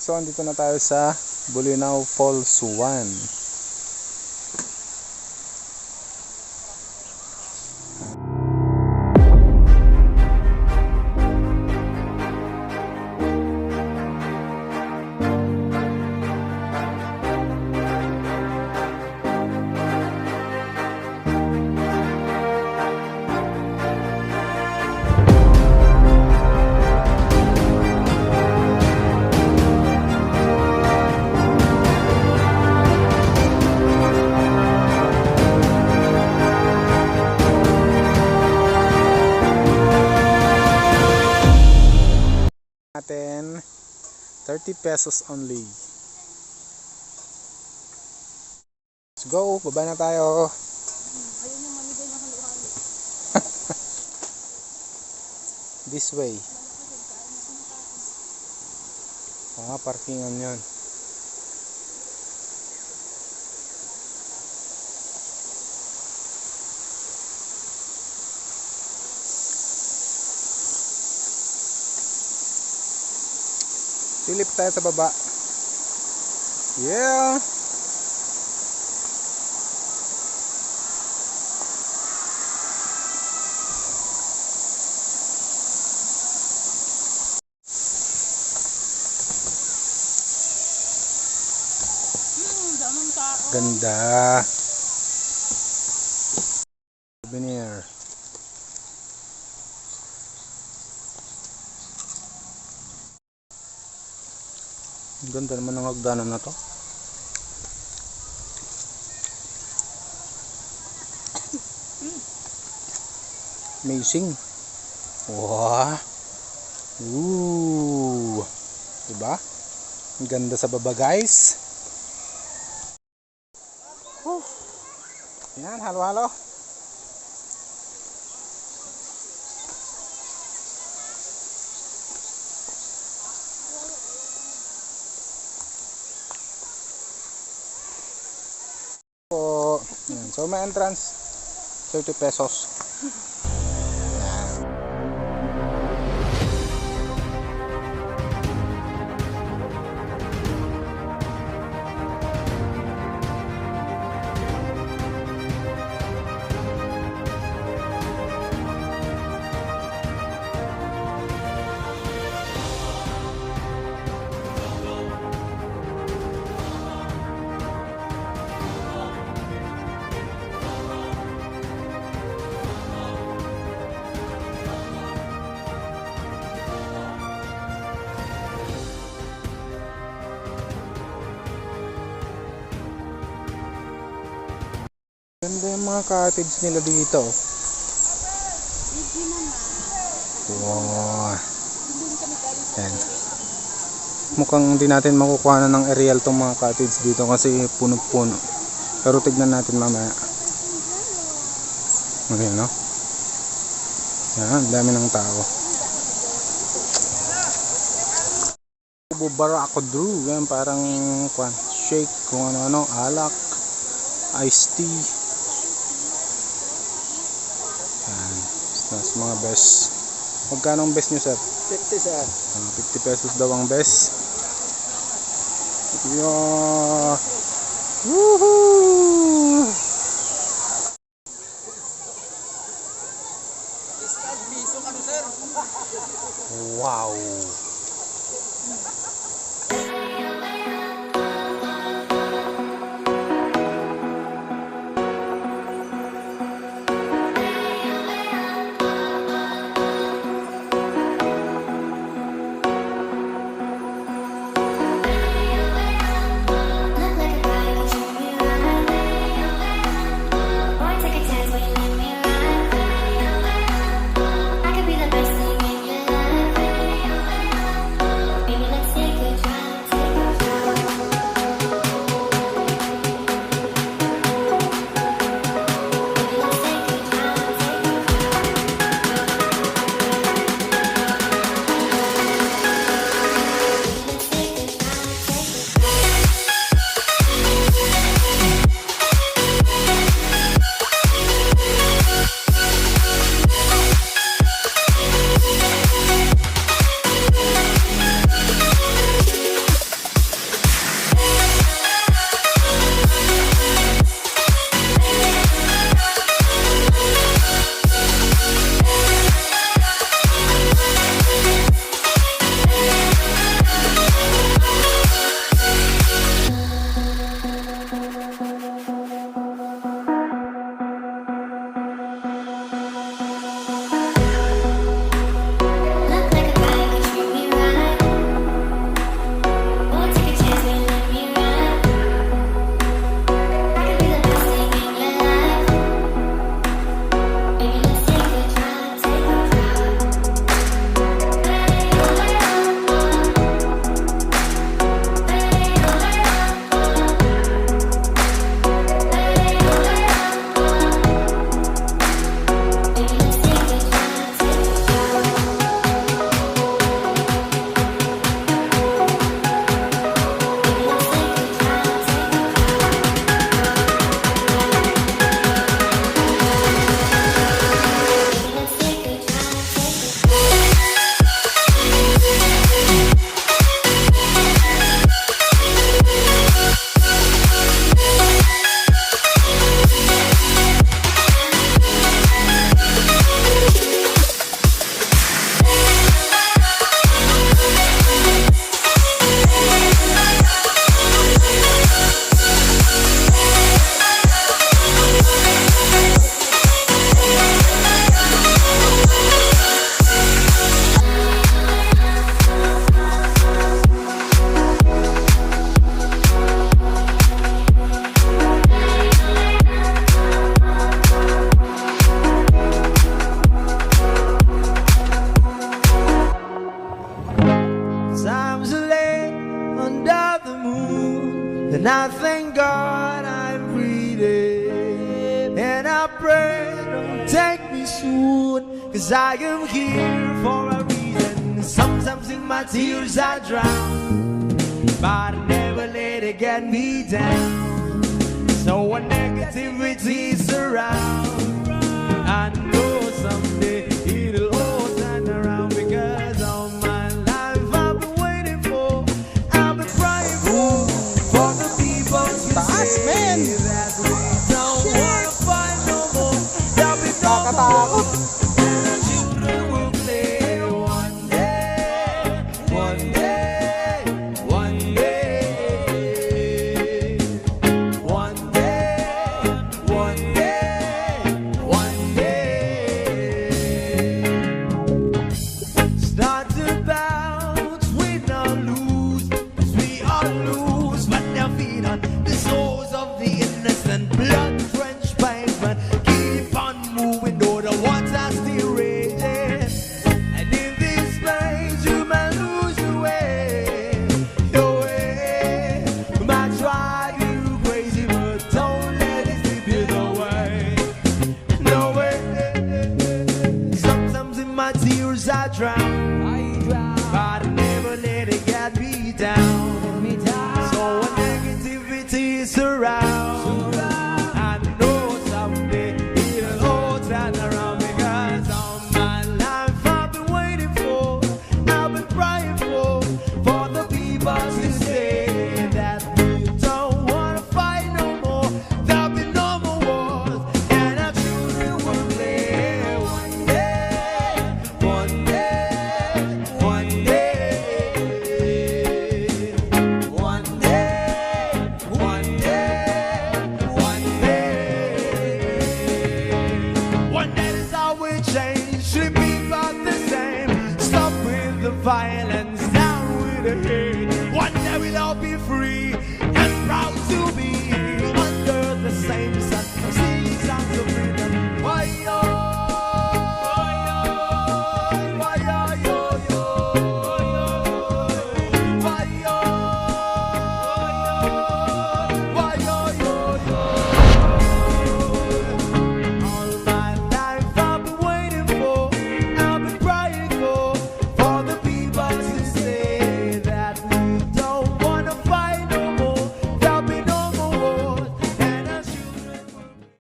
So andito na tayo sa Bolinao Falls 1. Natin 30 pesos only. Let's go, baba na tayo. Ayun yung mamigay ng halo-halo. This way. Parkingan yan. Silip tayo sa baba. Yeah. Damang tao. Ganda. Souvenir. Ganda naman ng hagdanan na to. Amazing. Wow. Ooh. Diba? Ang ganda sa baba, guys. Yan, halo-halo. So may entrance 30 pesos. Ganda yung mga cottage nila dito. Wow. Yan. Mukhang hindi natin makukuha ng aerial tong mga cottage dito kasi puno-puno. Pero tignan natin mamaya. Okay, no? Yan, dami ng tao. Barako Drew. Yan, parang shake kung ano-ano. Alak. Iced tea. Yan. Mas mga best. Magkano ang best nyo, sir? 50 sir. 50 pesos daw ang best. Yeah. Woohoo! Wow. Take it I pray don't take me soon, 'cause I am here for a reason. Sometimes in my tears I drown, but I never let it get me down. So when negativity surround, I know someday it'll all turn around, because all my life I've been waiting for, I've been crying for the people to Taas, man. say that we don't wanna fight no more. There'll be no Nakakatakot. more, and our children will play one day, one day, one day, one day, one day, one day. Start about win or lose, 'cause we all lose, but they'll feed on the souls of the innocent, blood-drenched pavement. Keep on moving, though the water's still raging. And in this place, you might lose your way, your way. Might drive you crazy, but don't let it slip you away. No way. Sometimes in my tears I drown, but I never let it get me down.